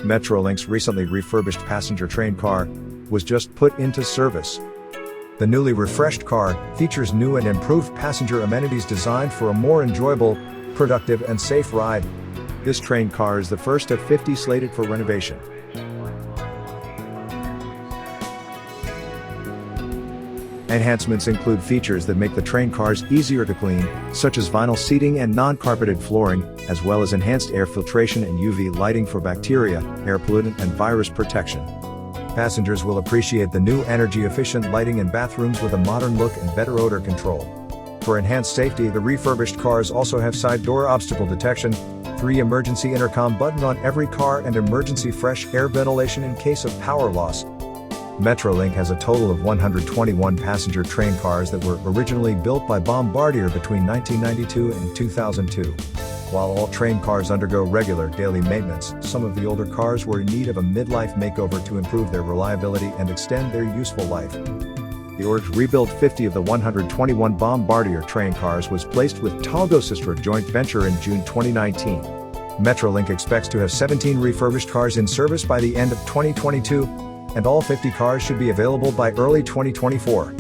Metrolink's recently refurbished passenger train car was just put into service. The newly refreshed car features new and improved passenger amenities designed for a more enjoyable, productive and safe ride. This train car is the first of 50 slated for renovation. Enhancements include features that make the train cars easier to clean, such as vinyl seating and non-carpeted flooring, as well as enhanced air filtration and UV lighting for bacteria, air pollutant and virus protection. Passengers will appreciate the new energy-efficient lighting in bathrooms with a modern look and better odor control. For enhanced safety, the refurbished cars also have side door obstacle detection, 3 emergency intercom buttons on every car and emergency fresh air ventilation in case of power loss. Metrolink has a total of 121 passenger train cars that were originally built by Bombardier between 1992 and 2002. While all train cars undergo regular daily maintenance, some of the older cars were in need of a midlife makeover to improve their reliability and extend their useful life. The order to rebuild 50 of the 121 Bombardier train cars was placed with Togosystra joint venture in June 2019. Metrolink expects to have 17 refurbished cars in service by the end of 2022, and all 50 cars should be available by early 2024.